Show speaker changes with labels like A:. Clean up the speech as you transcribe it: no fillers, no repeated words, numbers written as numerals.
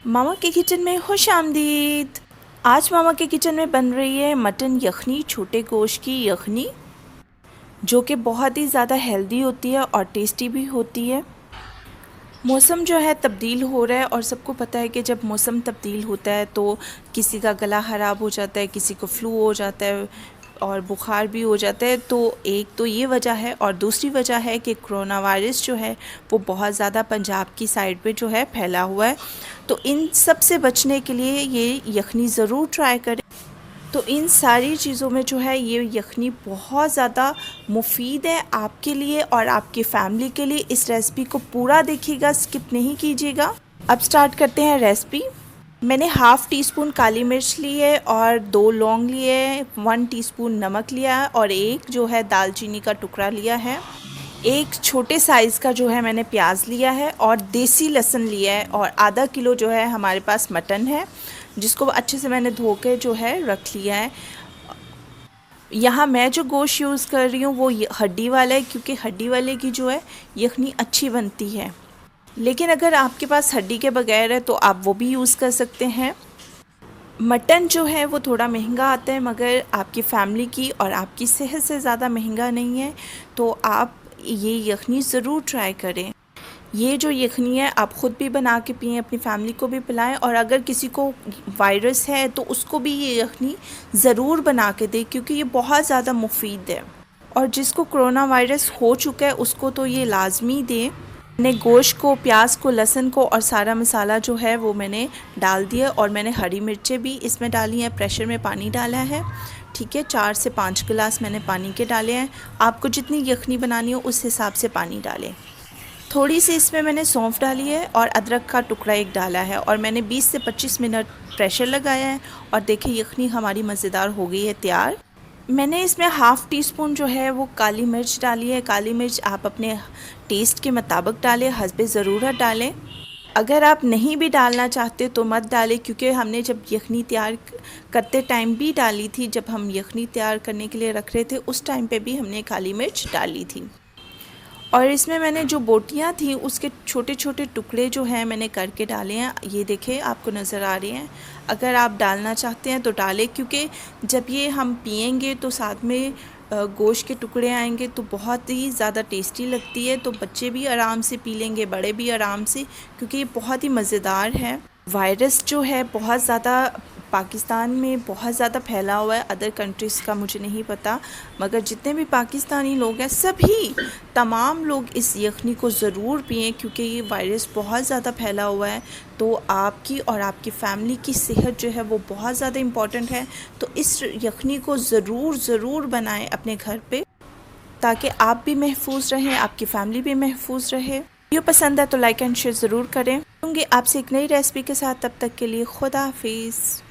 A: मामा के किचन में खुश आमदीद। आज मामा के किचन में बन रही है मटन यखनी, छोटे गोश्त की यखनी, जो कि बहुत ही ज़्यादा हेल्दी होती है और टेस्टी भी होती है। मौसम जो है तब्दील हो रहा है और सबको पता है कि जब मौसम तब्दील होता है तो किसी का गला ख़राब हो जाता है, किसी को फ्लू हो जाता है और बुखार भी हो जाता है। तो एक तो ये वजह है और दूसरी वजह है कि कोरोना वायरस जो है वो बहुत ज़्यादा पंजाब की साइड पे जो है फैला हुआ है। तो इन सब से बचने के लिए ये यखनी ज़रूर ट्राई करें। तो इन सारी चीज़ों में जो है ये यखनी बहुत ज़्यादा मुफीद है आपके लिए और आपकी फैमिली के लिए। इस रेसिपी को पूरा देखिएगा, स्किप नहीं कीजिएगा। अब स्टार्ट करते हैं रेसिपी। मैंने हाफ़ टी स्पून काली मिर्च ली है और 2 लौंग लिए हैं, 1 टीस्पून नमक लिया है और एक जो है दालचीनी का टुकड़ा लिया है। एक छोटे साइज़ का जो है मैंने प्याज लिया है और देसी लहसुन लिया है और आधा किलो जो है हमारे पास मटन है, जिसको अच्छे से मैंने धो के जो है रख लिया है। यहाँ मैं जो गोश्त यूज़ कर रही हूँ वो हड्डी वाला है, क्योंकि हड्डी वाले की जो है यखनी अच्छी बनती है। लेकिन अगर आपके पास हड्डी के बगैर है तो आप वो भी यूज़ कर सकते हैं। मटन जो है वो थोड़ा महंगा आता है, मगर आपकी फ़ैमिली की और आपकी सेहत से ज़्यादा महंगा नहीं है। तो आप ये यखनी ज़रूर ट्राई करें। ये जो यखनी है आप ख़ुद भी बना के पिएं, अपनी फैमिली को भी पिलाएं, और अगर किसी को वायरस है तो उसको भी ये यखनी ज़रूर बना के दें, क्योंकि ये बहुत ज़्यादा मुफीद है। और जिसको कोरोना वायरस हो चुका है उसको तो ये लाजमी दें। मैंने गोश्त को, प्याज को, लहसुन को और सारा मसाला जो है वो मैंने डाल दिया और मैंने हरी मिर्चें भी इसमें डाली हैं। प्रेशर में पानी डाला है, ठीक है, 4 से 5 गिलास मैंने पानी के डाले हैं। आपको जितनी यखनी बनानी हो उस हिसाब से पानी डालें। थोड़ी सी इसमें मैंने सौंफ डाली है और अदरक का टुकड़ा एक डाला है और मैंने 20 से 25 मिनट प्रेशर लगाया है। और देखिए यखनी हमारी मज़ेदार हो गई है तैयार। मैंने इसमें हाफ़ टी स्पून जो है वो काली मिर्च डाली है। काली मिर्च आप अपने टेस्ट के मुताबिक डालें, हस्बे ज़रूरत डालें। अगर आप नहीं भी डालना चाहते तो मत डालें, क्योंकि हमने जब यखनी तैयार करते टाइम भी डाली थी। जब हम यखनी तैयार करने के लिए रख रहे थे उस टाइम पे भी हमने काली मिर्च डाली थी। और इसमें मैंने जो बोटियाँ थी उसके छोटे छोटे टुकड़े जो हैं मैंने करके डाले हैं। ये देखें, आपको नज़र आ रहे हैं। अगर आप डालना चाहते हैं तो डालें, क्योंकि जब ये हम पिएंगे तो साथ में गोश्त के टुकड़े आएंगे तो बहुत ही ज़्यादा टेस्टी लगती है। तो बच्चे भी आराम से पी लेंगे, बड़े भी आराम से, क्योंकि ये बहुत ही मज़ेदार है। वायरस जो है बहुत ज़्यादा पाकिस्तान में बहुत ज़्यादा फैला हुआ है, अदर कंट्रीज़ का मुझे नहीं पता, मगर जितने भी पाकिस्तानी लोग हैं सभी तमाम लोग इस यखनी को ज़रूर पिएं, क्योंकि ये वायरस बहुत ज़्यादा फैला हुआ है। तो आपकी और आपकी फ़ैमिली की सेहत जो है वो बहुत ज़्यादा इम्पॉर्टेंट है। तो इस यखनी को ज़रूर बनाएं अपने घर पे, ताकि आप भी महफूज रहें, आपकी फ़ैमिली भी महफूज रहे। वीडियो पसंद है तो लाइक एंड शेयर ज़रूर करें। होंगे आपसे एक नई रेसिपी के साथ, तब तक के लिए खुदा हाफिज़।